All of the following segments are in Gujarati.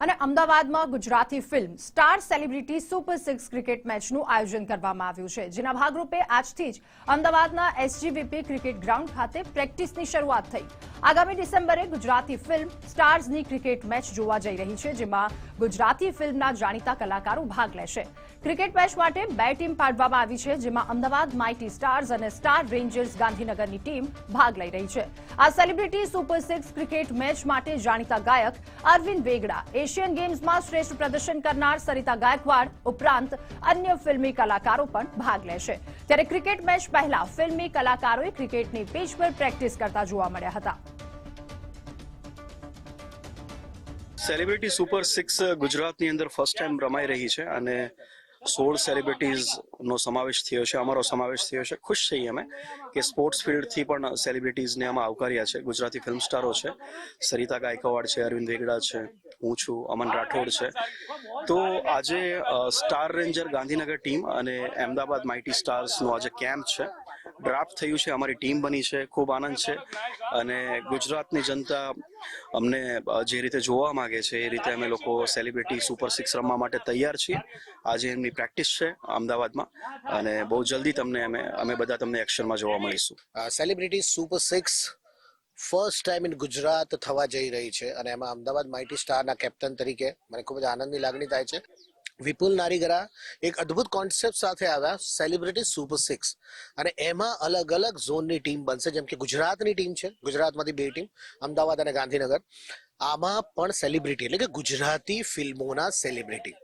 અને અમદાવાદમાં Gujarati film star celebrity super 6 cricket મેચનું આયોજન કરવામાં આવ્યું છે, જેના ભાગરૂપે આજથી જ અમદાવાદના એસજીવીપી ક્રિકેટ ગ્રાઉન્ડ ખાતે પ્રેક્ટિસની શરૂઆત થઈ. આગામી ડિસેમ્બરે ગુજરાતી ફિલ્મ સ્ટાર્સની ક્રિકેટ મેચ જોવા જઈ રહી છે, જેમાં ગુજરાતી ફિલ્મના જાણીતા કલાકારો ભાગ લેશે. ક્રિકેટ મેચ માટે 2 ટીમ પાડવામાં આવી છે, જેમાં અમદાવાદ માઇટી સ્ટાર્સ અને સ્ટાર રેન્જર્સ ગાંધીનગરની ટીમ ભાગ લઈ રહી છે. આ સેલિબ્રિટી સુપર 6 ક્રિકેટ મેચ માટે જાણીતા ગાયક અરવિંદ વેગડા, એશિયન ગેમ્સમાં શ્રેષ્ઠ પ્રદર્શન કરનાર સરિતા ગાયકવાડ ઉપરાંત અન્ય ફિલ્મી કલાકારો પણ ભાગ લેશે. ત્યારે ક્રિકેટ મેચ પહેલા ફિલ્મી કલાકારોએ ક્રિકેટની પીચ પર પ્રેક્ટિસ કરતા જોવા મળ્યા હતા. સેલિબ્રિટી સુપર 6 ગુજરાતની અંદર ફર્સ્ટ ટાઈમ રમાઈ રહી છે અને 16 સેલિબ્રિટીઝનો સમાવેશ થયો છે, અમારો સમાવેશ થયો છે. ખુશ છીએ અમે કે સ્પોર્ટ્સ ફિલ્ડથી પણ સેલિબ્રિટીઝને આમાં આવકાર્યા છે. ગુજરાતી ફિલ્મ સ્ટારો છે, સરિતા ગાયકવાડ છે, અરવિંદ વેગડા છે, હું છું, અમન રાઠોડ છે. તો આજે સ્ટાર રેન્જર ગાંધીનગર ટીમ અને અમદાવાદ માઇટી સ્ટાર્સનો આજે કેમ્પ છે. ડ્રાફ્ટ થયું છે, અમારી ટીમ બની છે, ખૂબ આનંદ છે અને ગુજરાતની જનતા અમને જે રીતે જોવા માંગે છે એ રીતે અમે લોકો સેલિબ્રિટી સુપર 6 રમવા માટે તૈયાર છીએ. આજે એમની પ્રેક્ટિસ છે અમદાવાદમાં અને બહુ જલ્દી અમે બધા તમને એક્શનમાં જોવા મળીશું. Celebrity super 6 first time in Gujarat થવા જઈ રહી છે અને એમાં અમદાવાદ માઇટી સ્ટારના કેપ્ટન તરીકે મને ખૂબ જ આનંદની લાગણી થાય છે. વિપુલ નારીગરા એક અદ્ભુત કોન્સેપ્ટ સાથે આવ્યા, સેલિબ્રિટી સુપર 6, અને એમાં અલગ અલગ ઝોનની ટીમ બનશે. જેમ કે ગુજરાતની ટીમ છે, ગુજરાતમાંથી 2 ટીમ, અમદાવાદ અને ગાંધીનગર. આમાં પણ સેલિબ્રિટી એટલે કે ગુજરાતી ફિલ્મોના સેલિબ્રિટી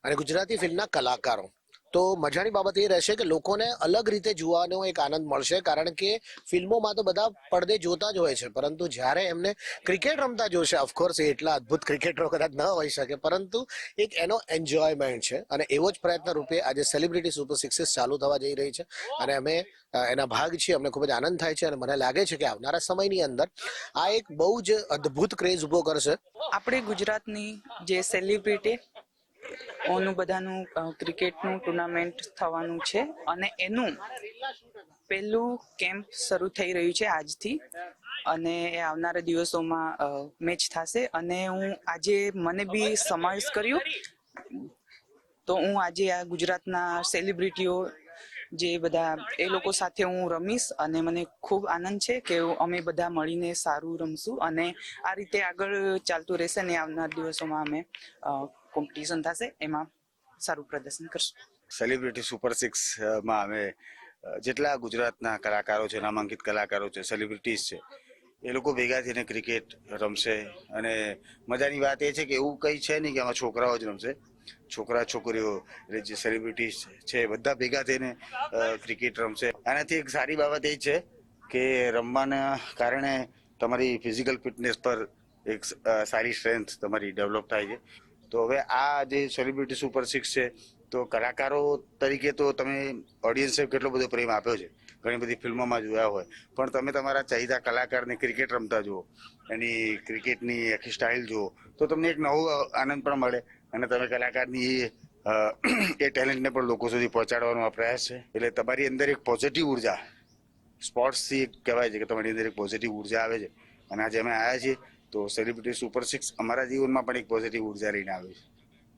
અને ગુજરાતી ફિલ્મના કલાકારો. તો મજાની બાબત એ રહેશે કે લોકોને અલગ રીતે જોવાનો એક આનંદ મળશે, કારણ કે ફિલ્મોમાં તો બધા પડદે જોતા જ હોય છે, પરંતુ જ્યારે એમને ક્રિકેટ રમતા જોશે, ઓફકોર્સ એ એટલા અદ્ભુત ક્રિકેટરો કદાચ ન હોઈ શકે, પરંતુ એક એનો એન્જોયમેન્ટ છે અને એવો જ પ્રયત્ન રૂપે આજે સેલિબ્રિટી સુપર 6 ચાલુ થવા જઈ રહી છે અને અમે એના ભાગ છીએ. અમને ખૂબ જ આનંદ થાય છે અને મને લાગે છે કે આવનારા સમયની અંદર આ એક બહુ જ અદ્ભુત ક્રેઝ ઉભો કરશે. આપણે ગુજરાતની જે સેલિબ્રિટી ઓનું બધાનું ક્રિકેટનું ટુર્નામેન્ટ થવાનું છે અને એનું પહેલું કેમ્પ શરૂ થઈ રહ્યું છે આજથી અને એ આવનારા દિવસોમાં મેચ થશે. અને હું આજે મને બી સમાવેશ કર્યું, તો હું આજે આ ગુજરાતના સેલિબ્રિટીઓ જે બધા એ લોકો સાથે હું રમીશ અને મને ખૂબ આનંદ છે કે અમે બધા મળીને સારું રમશું અને આ રીતે આગળ ચાલતું રહેશે ને આવનાર દિવસોમાં અમે કોમ્પિટિશન થશે એમાં સારું પ્રદર્શન કરશું. સેલિબ્રિટી સુપર 6 માં અમે જેટલા ગુજરાતના કલાકારો છે, નામાંકિત કલાકારો છે, સેલિબ્રિટીઝ છે, એ લોકો ભેગા થઈને ક્રિકેટ રમશે. અને મજાની વાત એ છે કે એવું કંઈ છે નહીં કે આમાં છોકરાઓ જ રમશે. છોકરા છોકરીઓ એટલે જે સેલિબ્રિટીઝ છે બધા ભેગા થઈને ક્રિકેટ રમશે. આનાથી એક સારી બાબત એ છે કે રમવાના કારણે તમારી ફિઝિકલ ફિટનેસ પર એક સારી સ્ટ્રેન્થ તમારી ડેવલપ થાય છે. તો હવે આ જે સેલિબ્રિટી સુપર 6 છે, તો કલાકારો તરીકે તો તમે ઓડિયન્સે કેટલો બધો પ્રેમ આપ્યો છે, ઘણી બધી ફિલ્મોમાં જોયા હોય, પણ તમે તમારા ચાહિદા કલાકારને ક્રિકેટ રમતા જુઓ, એની ક્રિકેટની આખી સ્ટાઇલ જુઓ, તો તમને એક નવો આનંદ પણ મળે અને તમે કલાકારની એ ટેલેન્ટને પણ લોકો સુધી પહોંચાડવાનો આ પ્રયાસ છે. એટલે તમારી અંદર એક પોઝિટિવ ઉર્જા સ્પોર્ટ્સથી કહેવાય છે કે તમારી અંદર એક પોઝિટિવ ઉર્જા આવે છે અને આજે અમે આવ્યા છીએ તો સેલિબ્રિટી સુપર 6 અમારા જીવનમાં પણ એક પોઝિટિવ ઉર્જા લઈને આવે છે.